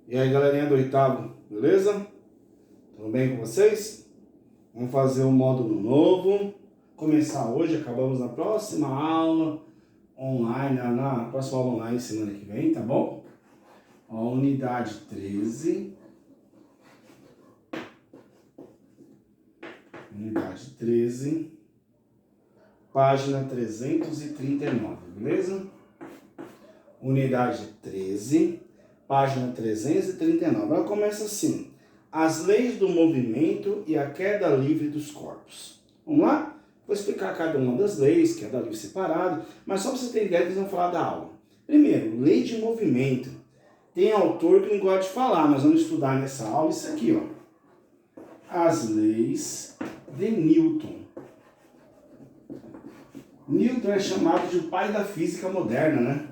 E aí, galerinha do oitavo, beleza? Tudo bem com vocês? Vamos fazer um módulo novo. Começar hoje, acabamos na próxima aula online, na próxima aula online semana que vem, tá bom? Ó, unidade 13. Unidade 13. Página 339, beleza? Unidade 13. Página 339, ela começa assim: as leis do movimento e a queda livre dos corpos. Vamos lá? Vou explicar cada uma das leis, queda livre separado, mas só para você ter ideia que eles vão falar da aula. Primeiro, lei de movimento. Tem autor que não gosta de falar, nós vamos estudar nessa aula isso aqui, ó. As leis de Newton. Newton é chamado de o pai da física moderna, né?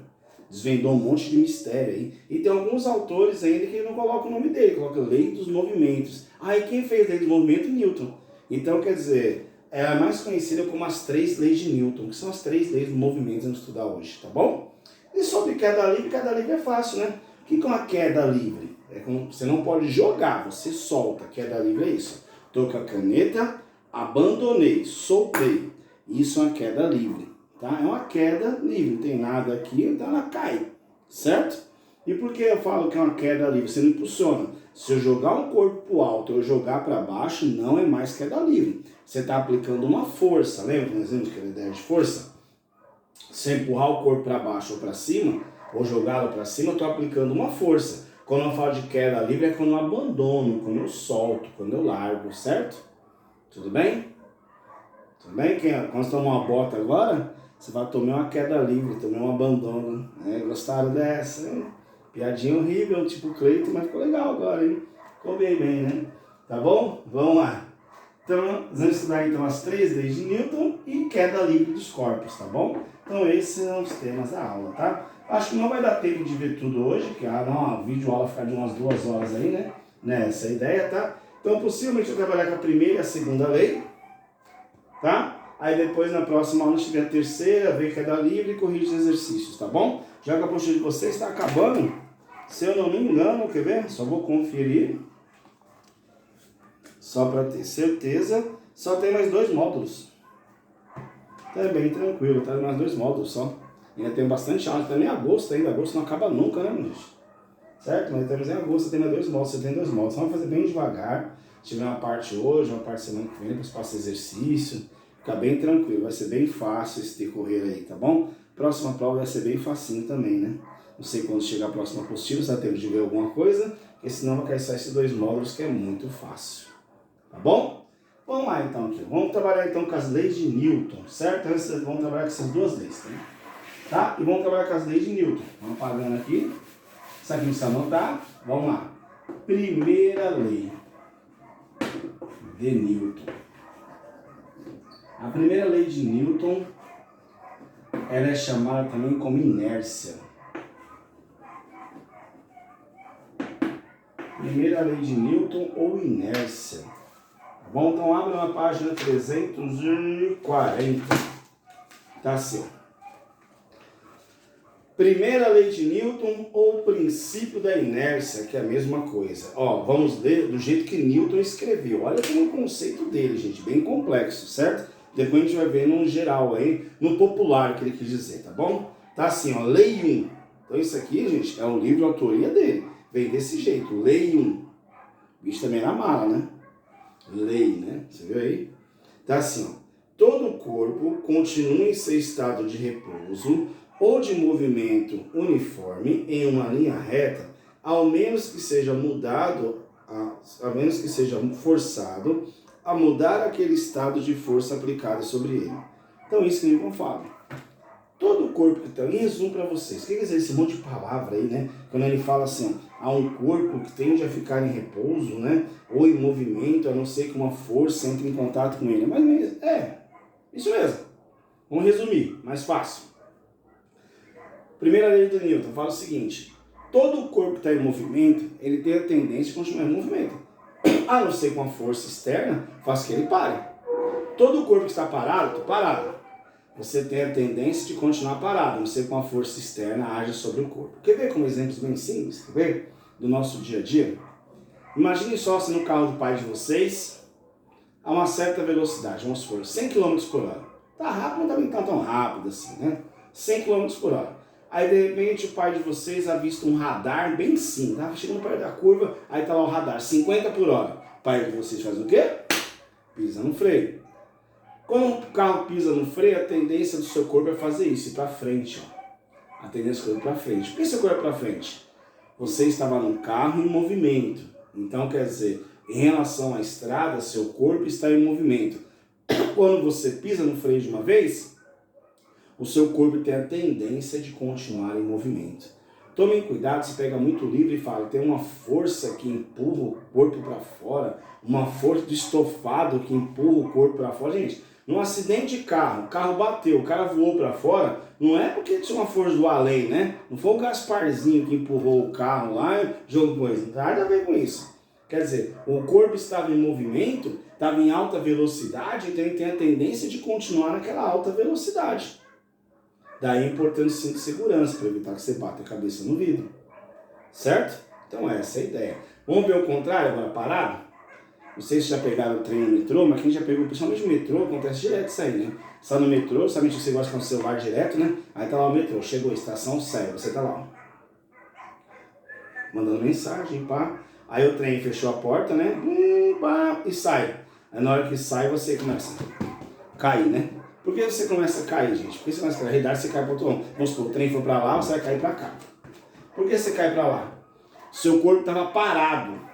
Desvendou um monte de mistério aí. E tem alguns autores ainda que não colocam o nome dele, coloca lei dos movimentos. Aí quem fez lei do movimento? Newton. Então, quer dizer, ela é mais conhecida como as 3 leis de Newton, que são as 3 leis do movimento que vamos estudar hoje, tá bom? E sobre queda livre é fácil, né? O que é uma queda livre? É como você não pode jogar, você solta. Queda livre é isso. Tô com a caneta, abandonei, soltei. Isso é uma queda livre. Tá? É uma queda livre, não tem nada aqui, então ela cai, certo? E por que eu falo que é uma queda livre? Você não impulsiona. Se eu jogar um corpo para o alto ou jogar para baixo, não é mais queda livre. Você está aplicando uma força, lembra que nós vimos aquela ideia de força? Se eu empurrar o corpo para baixo ou para cima, ou jogá-lo para cima, eu estou aplicando uma força. Quando eu falo de queda livre é quando eu abandono, quando eu solto, quando eu largo, certo? Tudo bem? Tudo bem? Quando você tomar uma bota agora, você vai tomar uma queda livre, tomar um abandono. Né? Gostaram dessa, hein? Piadinha horrível, tipo Cleiton, mas ficou legal agora, hein? Ficou bem, né? Tá bom? Vamos lá. Então, vamos estudar então as 3 leis de Newton e queda livre dos corpos, tá bom? Então, esses são os temas da aula, tá? Acho que não vai dar tempo de ver tudo hoje, porque a videoaula ficar de umas 2 horas aí, né? Nessa ideia, tá? Então, possivelmente eu vou trabalhar com a primeira e a segunda lei, tá? Aí depois na próxima aula a gente tiver a terceira, ver queda livre e corrige os exercícios, tá bom? Já que a apostila de vocês está acabando, se eu não me engano, quer ver? Só vou conferir. Só para ter certeza, só tem mais 2 módulos. Tá bem tranquilo, tá? Mais 2 módulos só. Ainda tem bastante aula, também agosto ainda, agosto não acaba nunca, né, gente? Certo? Mas estamos em agosto, tem mais 2 módulos, você tem 2 módulos. Vamos fazer bem devagar. Se tiver uma parte hoje, uma parte semana que vem, depois passa exercício. Fica bem tranquilo, vai ser bem fácil esse decorrer aí, tá bom? Próxima prova vai ser bem facinho também, né? Não sei quando chegar a próxima apostila, se dá tempo de ver alguma coisa, porque senão vai cair só esses 2 módulos que é muito fácil. Tá bom? Vamos lá então aqui. Vamos trabalhar então com as leis de Newton, certo? Então, vamos trabalhar com essas 2 leis, tá? E vamos trabalhar com as leis de Newton. Vamos apagando aqui. Isso aqui não precisa anotar. Vamos lá. Primeira lei de Newton. A primeira lei de Newton, ela é chamada também como inércia. Primeira lei de Newton ou inércia. Tá bom? Então abre na página 340. Tá assim. Primeira lei de Newton ou princípio da inércia, que é a mesma coisa. Ó, vamos ler do jeito que Newton escreveu. Olha como o conceito dele, gente, bem complexo, certo? Depois a gente vai ver no geral aí, no popular que ele quis dizer, tá bom? Tá assim, ó, lei 1. Então isso aqui, gente, é um livro de autoria dele. Vem desse jeito, lei 1. O bicho também na mala, né? Lei, né? Você viu aí? Tá assim, ó. Todo o corpo continua em seu estado de repouso ou de movimento uniforme em uma linha reta, ao menos que seja forçado a mudar aquele estado de força aplicado sobre ele. Então isso que Newton fala. Todo o corpo que está, em resumo para vocês, o que quer dizer esse monte de palavra aí, né? Quando ele fala assim, há um corpo que tende a ficar em repouso, né? Ou em movimento, a não ser que uma força entre em contato com ele. Mas isso mesmo. Vamos resumir, mais fácil. Primeira lei de Newton fala o seguinte: todo o corpo que está em movimento, ele tem a tendência de continuar em movimento. A não ser que uma força externa faça que ele pare. Todo o corpo que está parado, você tem a tendência de continuar parado, a não ser que uma força externa haja sobre o corpo. Quer ver como exemplos bem simples? Quer ver? do nosso dia a dia? Imagine só se no carro do pai de vocês, a uma certa velocidade, vamos supor, 100 km por hora. Tá rápido, mas também não tá tão rápido assim, né? 100 km por hora. Aí de repente o pai de vocês avista um radar bem sim, tá chegando perto da curva, aí tá lá o radar, 50 por hora. O pai de vocês faz o quê? Pisa no freio. Quando o carro pisa no freio, a tendência do seu corpo é fazer isso, ir pra frente, ó. A tendência do corpo pra frente. Por que seu corpo é pra frente? Você estava num carro em movimento. Então quer dizer, em relação à estrada, seu corpo está em movimento. Quando você pisa no freio de uma vez, o seu corpo tem a tendência de continuar em movimento. Tomem cuidado, se pega muito livre e fala, tem uma força que empurra o corpo para fora, uma força do estofado que empurra o corpo para fora. Gente, num acidente de carro, o carro bateu, o cara voou para fora, não é porque tinha uma força do além, né? Não foi o Gasparzinho que empurrou o carro lá e jogou coisa, não tem nada a ver com isso. Quer dizer, o corpo estava em movimento, estava em alta velocidade, então ele tem a tendência de continuar naquela alta velocidade. Daí é importante o cinto de segurança, para evitar que você bata a cabeça no vidro. Certo? Então essa é a ideia. Vamos ver o contrário agora, parado? Não sei se já pegaram o trem no metrô, mas quem já pegou, principalmente no metrô, acontece direto isso aí, né? Você tá no metrô, sabe que você gosta de ficar no celular direto, né? Aí tá lá o metrô, chegou a estação, sai, você tá lá, ó, mandando mensagem, pá. Aí o trem fechou a porta, né? Pá, e sai. Aí na hora que sai, você começa a cair, né? Por que você começa a cair, gente? Porque você começa a cair, na realidade você cai para outro lado. Vamos supor, o trem foi para lá, você vai cair para cá. Por que você cai para lá? Seu corpo estava parado.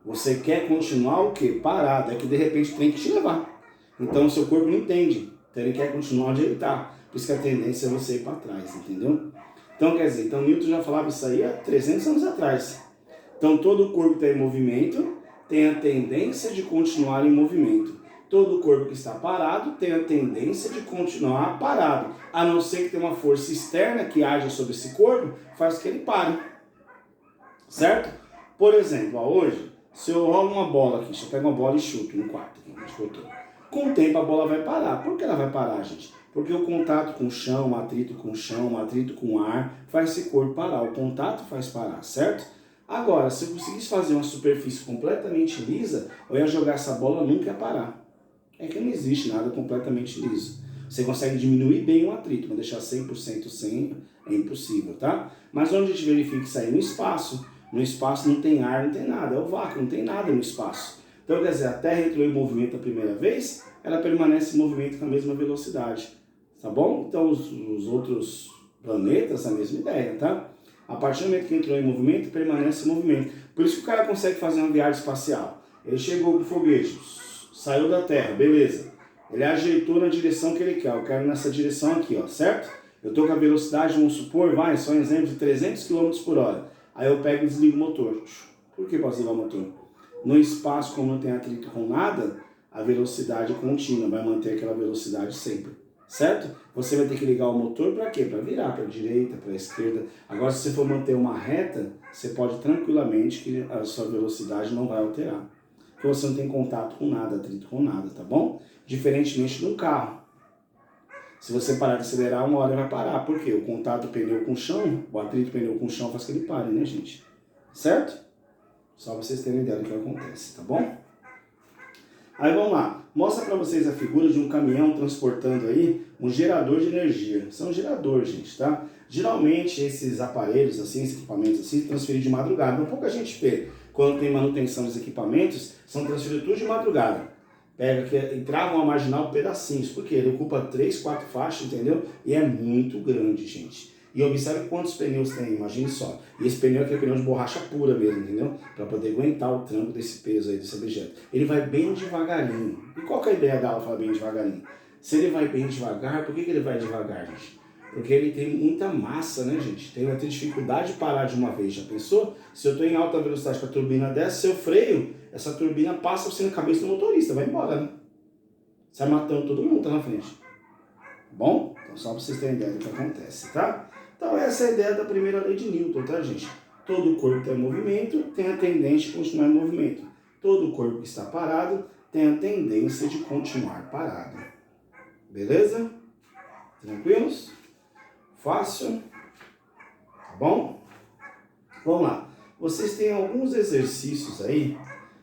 Você quer continuar o quê? Parado. É que de repente tem que te levar. Então o seu corpo não entende. Então ele quer continuar onde ele está. Por isso que a tendência é você ir para trás, entendeu? Então quer dizer, então Newton já falava isso aí há 300 anos atrás. Então todo o corpo está em movimento, tem a tendência de continuar em movimento. Todo o corpo que está parado tem a tendência de continuar parado. A não ser que tenha uma força externa que haja sobre esse corpo, faz que ele pare. Certo? Por exemplo, ó, hoje, se eu rolo uma bola aqui, se eu pego uma bola e chuto no quarto, aqui, com o tempo a bola vai parar. Por que ela vai parar, gente? Porque o contato com o chão, o atrito com o ar, faz esse corpo parar. O contato faz parar, certo? Agora, se eu conseguisse fazer uma superfície completamente lisa, eu ia jogar essa bola, nunca ia parar. É que não existe nada completamente liso. Você consegue diminuir bem o atrito, mas deixar 100% sem é impossível, tá? Mas onde a gente verifica isso aí? No espaço. No espaço não tem ar, não tem nada, é o vácuo, não tem nada no espaço. Então, quer dizer, a Terra entrou em movimento a primeira vez, ela permanece em movimento com a mesma velocidade, tá bom? Então, os outros planetas, a mesma ideia, tá? A partir do momento que entrou em movimento, permanece em movimento. Por isso que o cara consegue fazer uma viagem espacial. Ele chegou com o foguete, saiu da Terra, beleza. Ele ajeitou na direção que ele quer. Eu quero nessa direção aqui, ó, certo? Eu tô com a velocidade, vamos supor, vai, só um exemplo, de 300 km por hora. Aí eu pego e desligo o motor. Por que posso desligar o motor? No espaço, como não tem atrito com nada, a velocidade é contínua, vai manter aquela velocidade sempre. Certo? Você vai ter que ligar o motor para quê? Para virar para a direita, para a esquerda. Agora, se você for manter uma reta, você pode tranquilamente que a sua velocidade não vai alterar. Porque você não tem contato com nada, atrito com nada, tá bom? Diferentemente de um carro. Se você parar de acelerar, uma hora vai parar. Por quê? O contato do pneu com o chão, o atrito do pneu com o chão faz que ele pare, né, gente? Certo? Só pra vocês terem ideia do que acontece, tá bom? Aí vamos lá. Mostra pra vocês a figura de um caminhão transportando aí um gerador de energia. Isso é um gerador, gente, tá? Geralmente esses aparelhos, assim, esses equipamentos assim, transferem de madrugada. Mas pouca gente vê. Quando tem manutenção dos equipamentos, são transferidos tudo de madrugada. Pega e trava uma marginal por pedacinhos, porque ele ocupa 3, 4 faixas, entendeu? E é muito grande, gente. E observe quantos pneus tem, imagine só. E esse pneu aqui é pneu de borracha pura mesmo, entendeu? Para poder aguentar o tranco desse peso aí, desse objeto. Ele vai bem devagarinho. E qual que é a ideia dela falar bem devagarinho? Se ele vai bem devagar, por que ele vai devagar, gente? Porque ele tem muita massa, né, gente? Vai ter dificuldade de parar de uma vez. Já pensou? Se eu estou em alta velocidade com a turbina dessa, se eu freio, essa turbina passa você na cabeça do motorista, vai embora, né? Sai matando todo mundo que tá na frente. Bom? Então só para vocês terem ideia do que acontece, tá? Então essa é a ideia da primeira lei de Newton, tá, gente? Todo corpo tem movimento, tem a tendência de continuar em movimento. Todo corpo que está parado tem a tendência de continuar parado. Beleza? Tranquilos? Fácil? Tá bom? Vamos lá. vocês têm alguns exercícios aí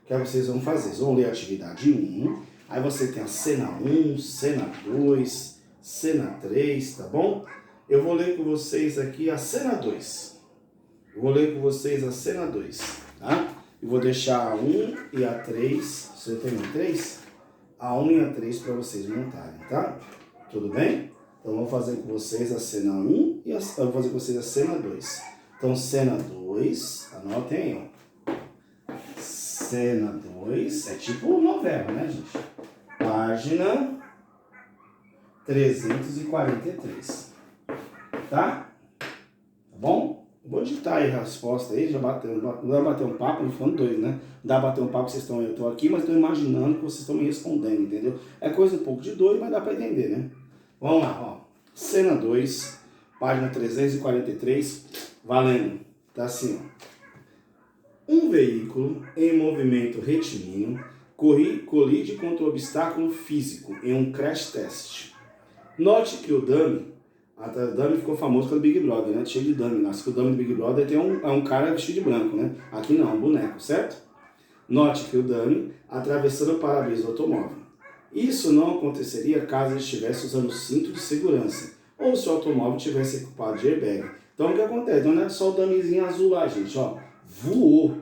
que vocês vão fazer. Vocês vão ler a atividade 1, aí você tem a cena 1, cena 2, cena 3, tá bom? Eu vou ler com vocês aqui a cena 2. Eu vou ler com vocês a cena 2, tá? Eu vou deixar a 1 e a 3, você tem a 3? A 1 e a 3 para vocês montarem, tá? Tudo bem? Então, eu vou fazer com vocês a cena 1 e eu vou fazer com vocês a cena 2. Então, cena 2, anotem aí, ó. Cena 2, é tipo novela, né, gente? Página 343. Tá? Tá bom? Vou digitar aí a resposta aí, já bateu, não dá pra bater um papo, não ficando doido, né? Não dá pra bater um papo, eu tô aqui, mas tô imaginando que vocês estão me respondendo, entendeu? É coisa um pouco de doido, mas dá pra entender, né? Vamos lá, ó. Cena 2, página 343, valendo. Tá assim, ó. Um veículo em movimento retilíneo colide contra um obstáculo físico em um crash test. Note que o dummy ficou famoso pelo Big Brother, né? Cheio de dummy. Acho que o dummy do Big Brother tem um cara vestido de branco, né? Aqui não, um boneco, certo? Note que o dummy atravessando o para-brisa do automóvel. Isso não aconteceria caso ele estivesse usando cinto de segurança ou se o automóvel tivesse equipado de airbag. Então o que acontece? Não é só o dummyzinho azul lá, gente, ó. Voou,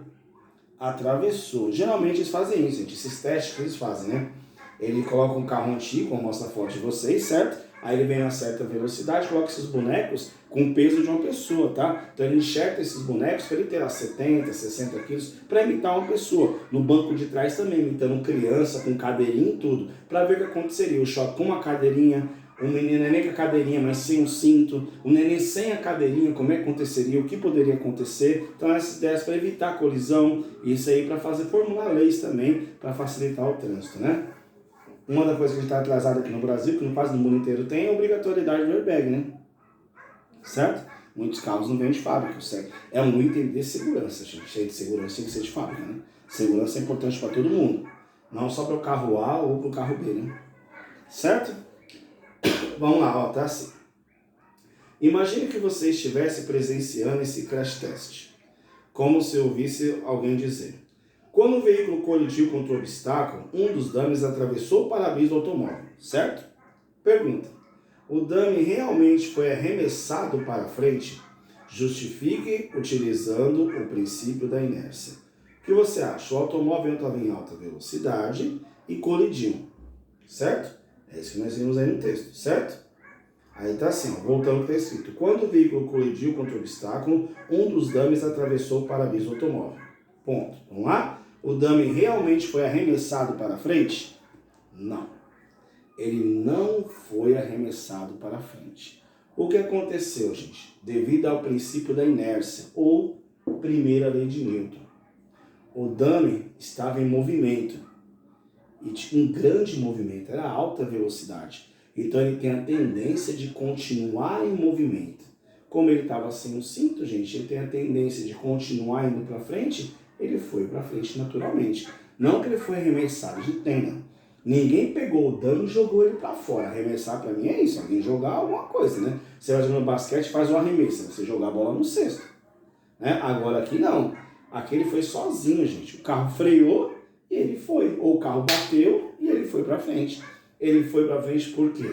atravessou. Geralmente eles fazem isso, gente. Esses testes que eles fazem, né? Ele coloca um carro antigo, como mostra a foto de vocês, certo? Aí ele vem a certa velocidade, coloca esses bonecos com o peso de uma pessoa, tá? Então ele enxerta esses bonecos para ele ter 70, 60 quilos, para imitar uma pessoa. No banco de trás também, imitando criança, com cadeirinha e tudo, para ver o que aconteceria. O choque com uma cadeirinha, o menino nem com a cadeirinha, mas sem um cinto, o neném sem a cadeirinha, como é que aconteceria, o que poderia acontecer. Então essas ideias para evitar a colisão, isso aí para fazer formular leis também, para facilitar o trânsito, né? Uma das coisas que a gente está atrasado aqui no Brasil, que quase no mundo inteiro tem, é a obrigatoriedade do airbag, né? Certo? Muitos carros não vêm de fábrica, certo? É um item de segurança, gente. Cheio de segurança tem que ser de fábrica, né? Segurança é importante para todo mundo. Não só para o carro A ou para o carro B, né? Certo? Vamos lá, ó, tá assim. Imagine que você estivesse presenciando esse crash test. Como se eu ouvisse alguém dizer: quando o veículo colidiu contra o obstáculo, um dos dummies atravessou o para-brisa do automóvel, certo? Pergunta: o dummy realmente foi arremessado para frente? Justifique utilizando o princípio da inércia. O que você acha? O automóvel estava em alta velocidade e colidiu, certo? É isso que nós vimos aí no texto, certo? Aí tá assim, ó, voltando ao que está escrito. Quando o veículo colidiu contra o obstáculo, um dos dummies atravessou o para-brisa do automóvel. Ponto. Vamos lá? O dummy realmente foi arremessado para frente? Não. Ele não foi arremessado para frente. O que aconteceu, gente? Devido ao princípio da inércia, ou primeira lei de Newton. O dummy estava em movimento. E tinha um grande movimento, era alta velocidade. Então ele tem a tendência de continuar em movimento. Como ele estava sem o cinto, gente, ele tem a tendência de continuar indo para frente, ele foi para frente naturalmente. Não que ele foi arremessado, de entenda. Ninguém pegou o dano e jogou ele para fora. Arremessar para mim é isso, alguém jogar alguma coisa, né? Você vai jogando basquete, faz um arremesso, você jogar a bola no cesto. Né? Agora aqui não. Aqui ele foi sozinho, gente. O carro freou e ele foi. Ou o carro bateu e ele foi para frente. Ele foi para frente por quê?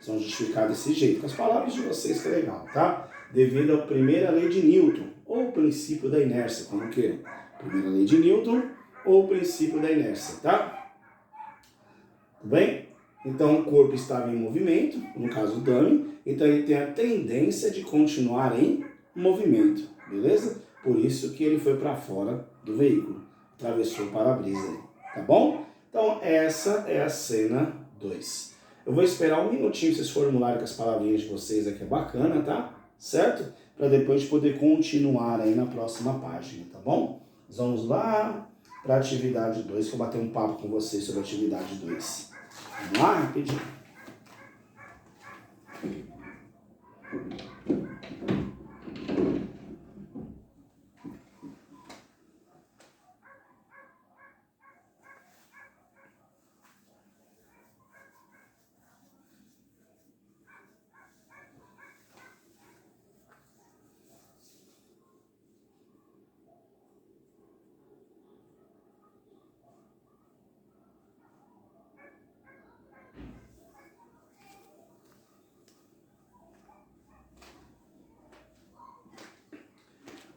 São justificados desse jeito. Com as palavras de vocês que é legal, tá? Devido à primeira lei de Newton, ou o princípio da inércia, como queiram. Primeira lei de Newton ou o princípio da inércia, tá? Tudo bem? Então o corpo estava em movimento, no caso o dummy, então ele tem a tendência de continuar em movimento, beleza? Por isso que ele foi para fora do veículo, atravessou o para-brisa aí, tá bom? Então essa é a cena 2. Eu vou esperar um minutinho pra vocês formularem com as palavrinhas de vocês aqui, é bacana, tá? Certo? Para depois poder continuar aí na próxima página, tá bom? Nós vamos lá para a atividade 2, que eu vou bater um papo com vocês sobre a atividade 2. Vamos lá, rapidinho.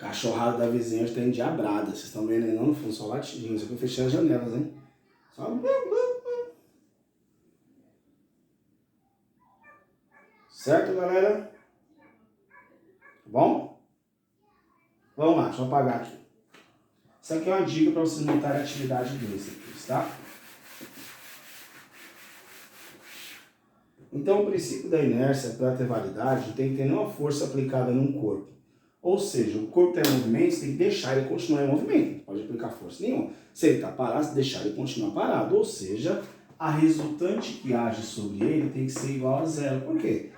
Cachorrada da vizinha está endiabrada. Vocês estão vendo aí não? No fundo, só latidinhos. Eu fechei as janelas, hein? Só... Certo, galera? Tá bom? Vamos lá, deixa eu apagar aqui. Isso aqui é uma dica para vocês montarem a atividade 2 aqui, tá? Então, o princípio da inércia, para ter validade, não tem que ter nenhuma força aplicada num corpo. Ou seja, o corpo está em movimento, você tem que deixar ele continuar em movimento. Não pode aplicar força nenhuma. Se ele está parado, você deixar ele continuar parado. Ou seja, a resultante que age sobre ele tem que ser igual a zero. Por quê?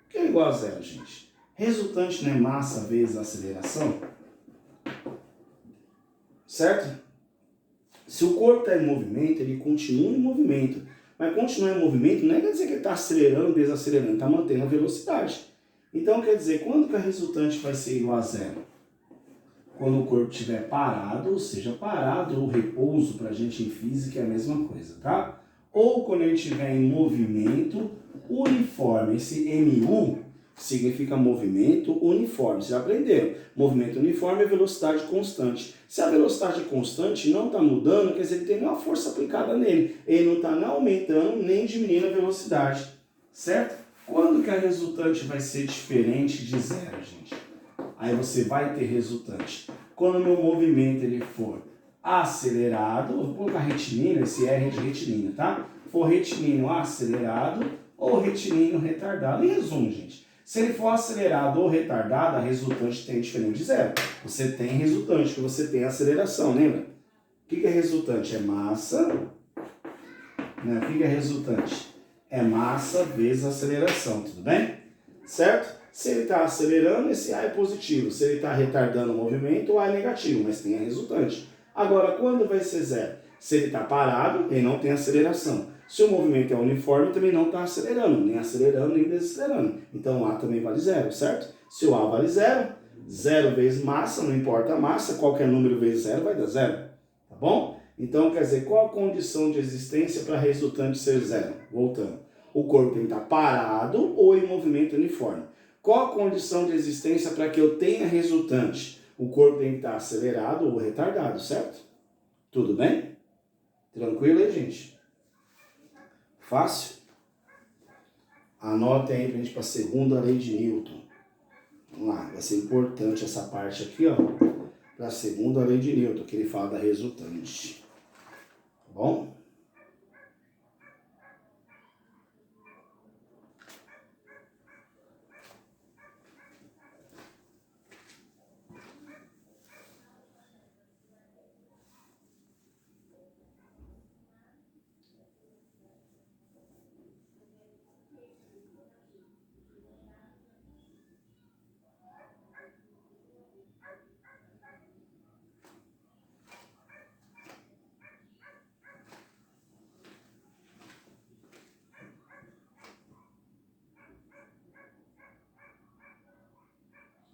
Por que é igual a zero, gente? Resultante não é massa vezes aceleração? Certo? Se o corpo está em movimento, ele continua em movimento. Mas continuar em movimento não quer dizer que ele está acelerando, desacelerando, está mantendo a velocidade. Então quer dizer, quando que a resultante vai ser igual a zero? Quando o corpo estiver parado, ou seja, parado ou repouso para a gente em física é a mesma coisa, tá? Ou quando ele estiver em movimento uniforme. Esse MU significa movimento uniforme. Vocês já aprenderam. Movimento uniforme é velocidade constante. Se a velocidade constante não está mudando, quer dizer que tem nenhuma força aplicada nele. Ele não está nem aumentando nem diminuindo a velocidade. Certo? Quando que a resultante vai ser diferente de zero, gente? Aí você vai ter resultante. Quando o meu movimento ele for acelerado, vou colocar retilíneo, esse R é de retilíneo, tá? For retilíneo acelerado ou retilíneo retardado. Em resumo, gente, se ele for acelerado ou retardado, a resultante tem diferente de zero. Você tem resultante, porque você tem aceleração, lembra? O que é resultante? É massa. Né? O que é resultante? É massa vezes aceleração, tudo bem? Certo? Se ele está acelerando, esse A é positivo. Se ele está retardando o movimento, o A é negativo, mas tem a resultante. Agora, quando vai ser zero? Se ele está parado, ele não tem aceleração. Se o movimento é uniforme, também não está acelerando, nem desacelerando. Então, o A também vale zero, certo? Se o A vale zero, zero vezes massa, não importa a massa, qualquer número vezes zero vai dar zero, tá bom? Então, quer dizer, qual a condição de existência para a resultante ser zero? Voltando. O corpo tem que estar parado ou em movimento uniforme. Qual a condição de existência para que eu tenha resultante? O corpo tem que estar acelerado ou retardado, certo? Tudo bem? Tranquilo aí, gente? Fácil? Anotem aí pra gente para a segunda lei de Newton. Vamos lá, vai ser importante essa parte aqui, ó, para a segunda lei de Newton, que ele fala da resultante. Bom?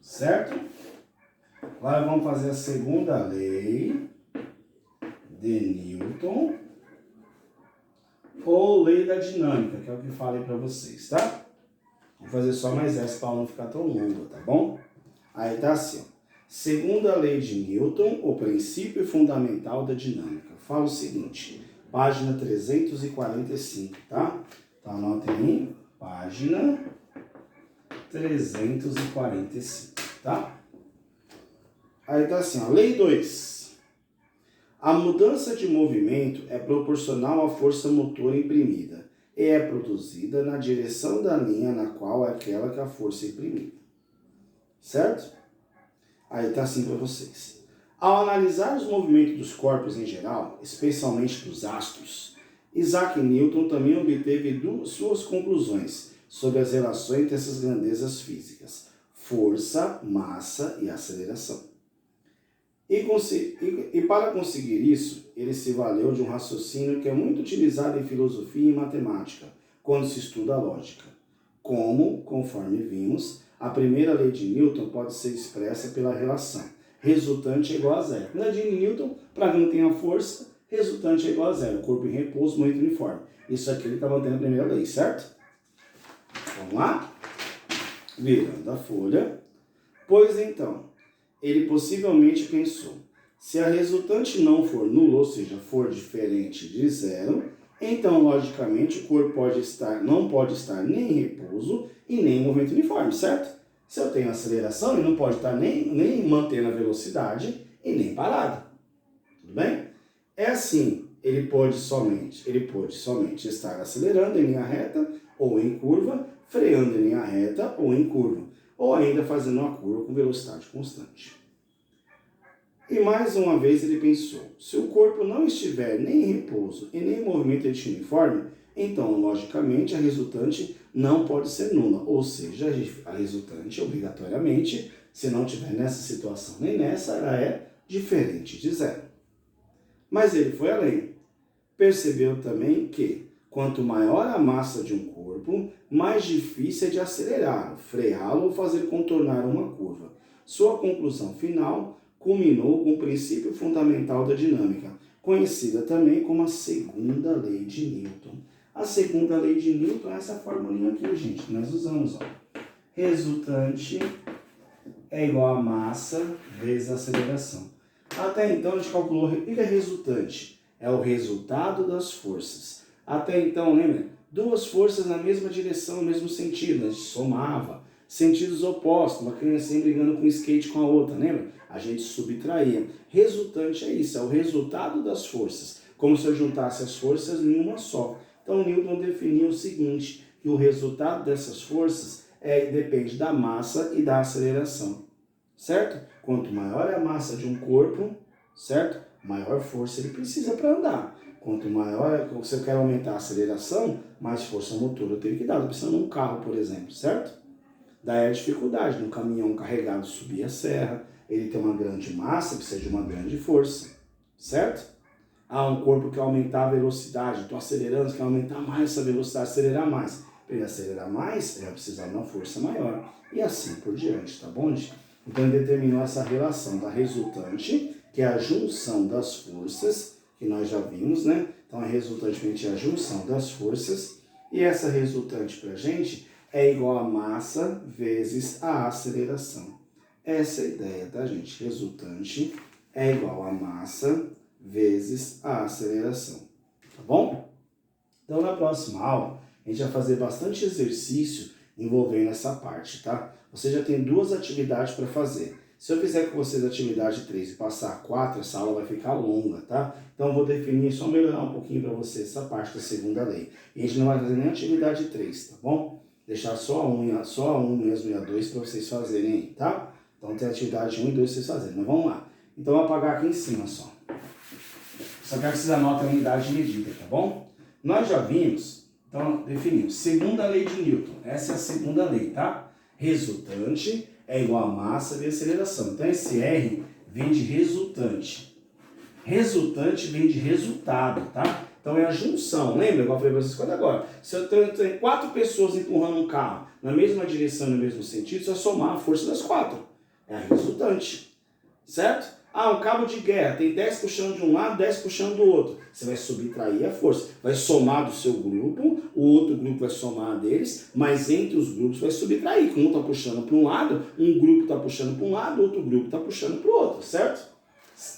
Certo? Agora vamos fazer a segunda lei de Newton, ou lei da dinâmica, que é o que falei para vocês, tá? Vou fazer só mais essa para não ficar tão longo, tá bom? Aí tá assim, ó. Segunda lei de Newton, o princípio fundamental da dinâmica. Fala o seguinte, página 345, tá? Então anotem aí, página 345, tá? Aí tá assim, ó, lei 2. A mudança de movimento é proporcional à força motora imprimida e é produzida na direção da linha na qual é aquela que a força é imprimida. Certo? Aí tá assim para vocês. Ao analisar os movimentos dos corpos em geral, especialmente dos astros, Isaac Newton também obteve suas conclusões sobre as relações entre essas grandezas físicas: força, massa e aceleração. E para conseguir isso, ele se valeu de um raciocínio que é muito utilizado em filosofia e matemática, quando se estuda a lógica. Como, conforme vimos, a primeira lei de Newton pode ser expressa pela relação resultante é igual a zero. Na lei de Newton, para que não tenha força, resultante é igual a zero. Corpo em repouso, movimento uniforme. Isso aqui ele está mantendo a primeira lei, certo? Vamos lá? Virando a folha. Pois então, ele possivelmente pensou, se a resultante não for nula, ou seja, for diferente de zero, então, logicamente, o corpo não pode estar nem em repouso e nem em movimento uniforme, certo? Se eu tenho aceleração, ele não pode estar nem mantendo a velocidade e nem parado. Tudo bem? É assim, ele pode somente estar acelerando em linha reta ou em curva, freando em linha reta ou em curva, ou ainda fazendo uma curva com velocidade constante. E mais uma vez ele pensou, se o corpo não estiver nem em repouso e nem em movimento uniforme, então, logicamente, a resultante não pode ser nula, ou seja, a resultante, obrigatoriamente, se não estiver nessa situação nem nessa, ela é diferente de zero. Mas ele foi além. Percebeu também que, quanto maior a massa de um corpo, mais difícil é de acelerá-lo, freá-lo ou fazer contornar uma curva. Sua conclusão final culminou com o princípio fundamental da dinâmica, conhecida também como a segunda lei de Newton. A segunda lei de Newton é essa formulinha aqui, gente, que nós usamos. Ó. Resultante é igual a massa vezes a aceleração. Até então a gente calculou o que é resultante. É o resultado das forças. Até então, lembra? Duas forças na mesma direção, no mesmo sentido. A gente somava. Sentidos opostos. Uma criancinha brigando com o skate com a outra, lembra? A gente subtraía. Resultante é isso, é o resultado das forças. Como se eu juntasse as forças em uma só. Então Newton definiu o seguinte, que o resultado dessas forças depende da massa e da aceleração. Certo? Quanto maior é a massa de um corpo, certo? Maior força ele precisa para andar. Quanto maior, se eu quero aumentar a aceleração, mais força motora eu tenho que dar. Estou pensando num carro, por exemplo, certo? Daí a dificuldade, num caminhão carregado subir a serra, ele tem uma grande massa, precisa de uma grande força, certo? Um corpo que quer aumentar a velocidade, estou acelerando, quer aumentar mais essa velocidade, acelerar mais. Para ele acelerar mais, ele vai precisar de uma força maior. E assim por diante, tá bom, gente? Então ele determinou essa relação da resultante, que é a junção das forças, que nós já vimos, né? Então a resultante é a junção das forças, e essa resultante para a gente é igual a massa vezes a aceleração. Essa é a ideia, tá, gente? Resultante é igual a massa vezes a aceleração, tá bom? Então na próxima aula, a gente vai fazer bastante exercício envolvendo essa parte, tá? Você já tem duas atividades para fazer. Se eu fizer com vocês a atividade 3 e passar a 4, essa aula vai ficar longa, tá? Então eu vou definir, só melhorar um pouquinho para vocês essa parte da segunda lei. E a gente não vai fazer nem a atividade 3, tá bom? Deixar só a 1 mesmo e a 2 para vocês fazerem aí, tá? Então tem a atividade 1 e 2 para vocês fazerem, mas vamos lá. Então eu vou apagar aqui em cima só. Só quero que vocês anotem a unidade de medida, tá bom? Nós já vimos, então definimos, segunda lei de Newton, essa é a segunda lei, tá? Resultante é igual a massa vezes aceleração. Então esse R vem de resultante. Resultante vem de resultado, tá? Então é a junção, lembra? Igual eu falei para vocês quando agora. Se eu tenho 4 pessoas empurrando um carro na mesma direção, no mesmo sentido, você vai somar a força das 4. É a resultante, certo? Um cabo de guerra, tem 10 puxando de um lado, 10 puxando do outro. Você vai subtrair a força. Vai somar do seu grupo, o outro grupo vai somar deles, mas entre os grupos vai subtrair. Um está puxando para um lado, um grupo está puxando para um lado, outro grupo está puxando para o outro, certo?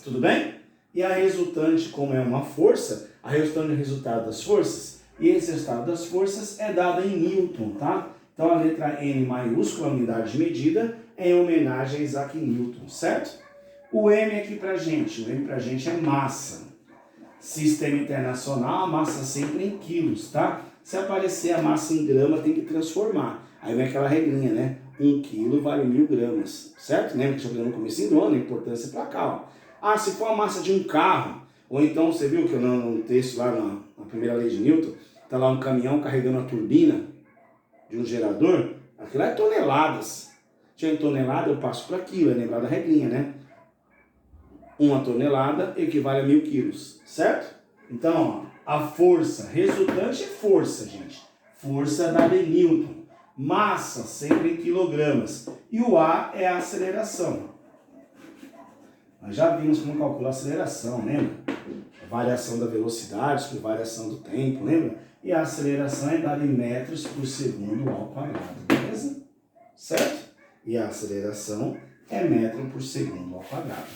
Tudo bem? E a resultante, como é uma força, a resultante é o resultado das forças, e esse resultado das forças é dado em Newton, tá? Então a letra N maiúscula, unidade de medida, é em homenagem a Isaac Newton, certo? O M aqui pra gente, o M pra gente é massa. Sistema internacional, a massa sempre em quilos, tá? Se aparecer a massa em grama, tem que transformar. Aí vem aquela regrinha, né? 1 quilo vale 1000 gramas, certo? Lembra que eu falei no começo do ano, a importância pra cá, ó. Se for a massa de um carro, ou então você viu que no texto lá na primeira lei de Newton, tá lá um caminhão carregando a turbina de um gerador, aquilo é toneladas. Tinha em tonelada, eu passo para quilo, é lembrar da regrinha, né? 1 tonelada equivale a 1000 quilos, certo? Então, ó, a força resultante é força, gente. Força dada em Newton. Massa, sempre em quilogramas. E o A é a aceleração. Nós já vimos como calcular a aceleração, lembra? A variação da velocidade sobre variação do tempo, lembra? E a aceleração é dada em metros por segundo ao quadrado, beleza? Certo? E a aceleração é metro por segundo ao quadrado.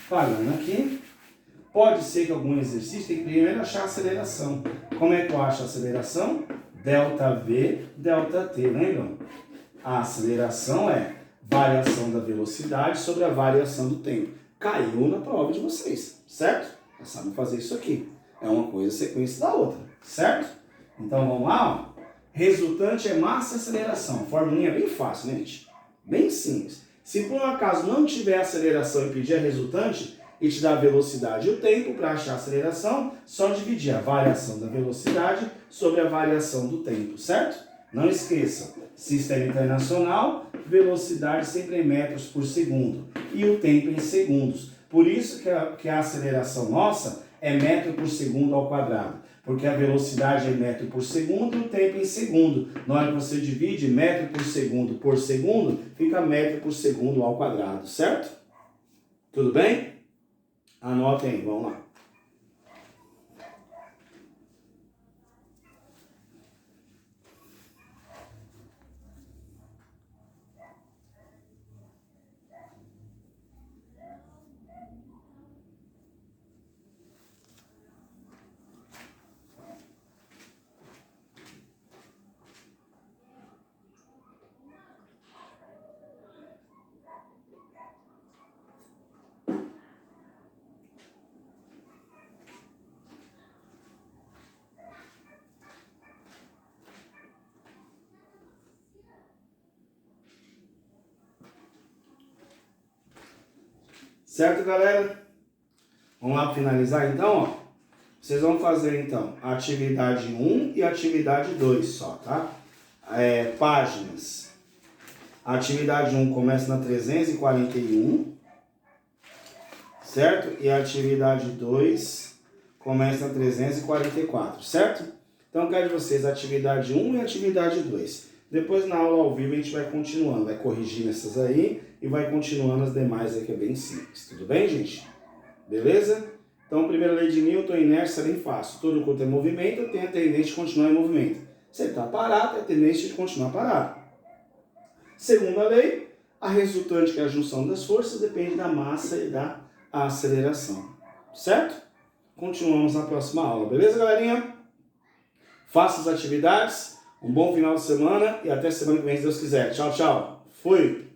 Falando aqui, pode ser que algum exercício tenha que primeiro achar a aceleração. Como é que eu acho a aceleração? ΔV, ΔT, lembram? A aceleração é variação da velocidade sobre a variação do tempo. Caiu na prova de vocês, certo? Já sabem fazer isso aqui. É uma coisa sequência da outra, certo? Então vamos lá, ó. Resultante é massa e aceleração. Formulinha bem fácil, né, gente? Bem simples. Se por um acaso não tiver aceleração e pedir a resultante e te dar a velocidade e o tempo para achar a aceleração, só dividir a variação da velocidade sobre a variação do tempo, certo? Não esqueçam, sistema internacional, velocidade sempre em metros por segundo e o tempo em segundos. Por isso que a aceleração nossa é metro por segundo ao quadrado, porque a velocidade é metro por segundo e o tempo em segundo. Na hora que você divide metro por segundo, fica metro por segundo ao quadrado, certo? Tudo bem? Anotem aí, vamos lá. Certo, galera? Vamos lá para finalizar então, ó. Vocês vão fazer então a atividade 1 e a atividade 2 só, tá? Páginas. A atividade 1 começa na 341, certo? E a atividade 2 começa na 344, certo? Então, eu quero de vocês a atividade 1 e a atividade 2. Depois, na aula ao vivo, a gente vai continuando, vai corrigindo essas aí e vai continuando as demais aí, que é bem simples. Tudo bem, gente? Beleza? Então, primeira lei de Newton, inércia é bem fácil. Tudo quanto é movimento tem a tendência de continuar em movimento. Se ele está parado, tem a tendência de continuar parado. Segunda lei, a resultante, que é a junção das forças, depende da massa e da aceleração. Certo? Continuamos na próxima aula. Beleza, galerinha? Faça as atividades. Um bom final de semana e até semana que vem, se Deus quiser. Tchau, tchau. Fui!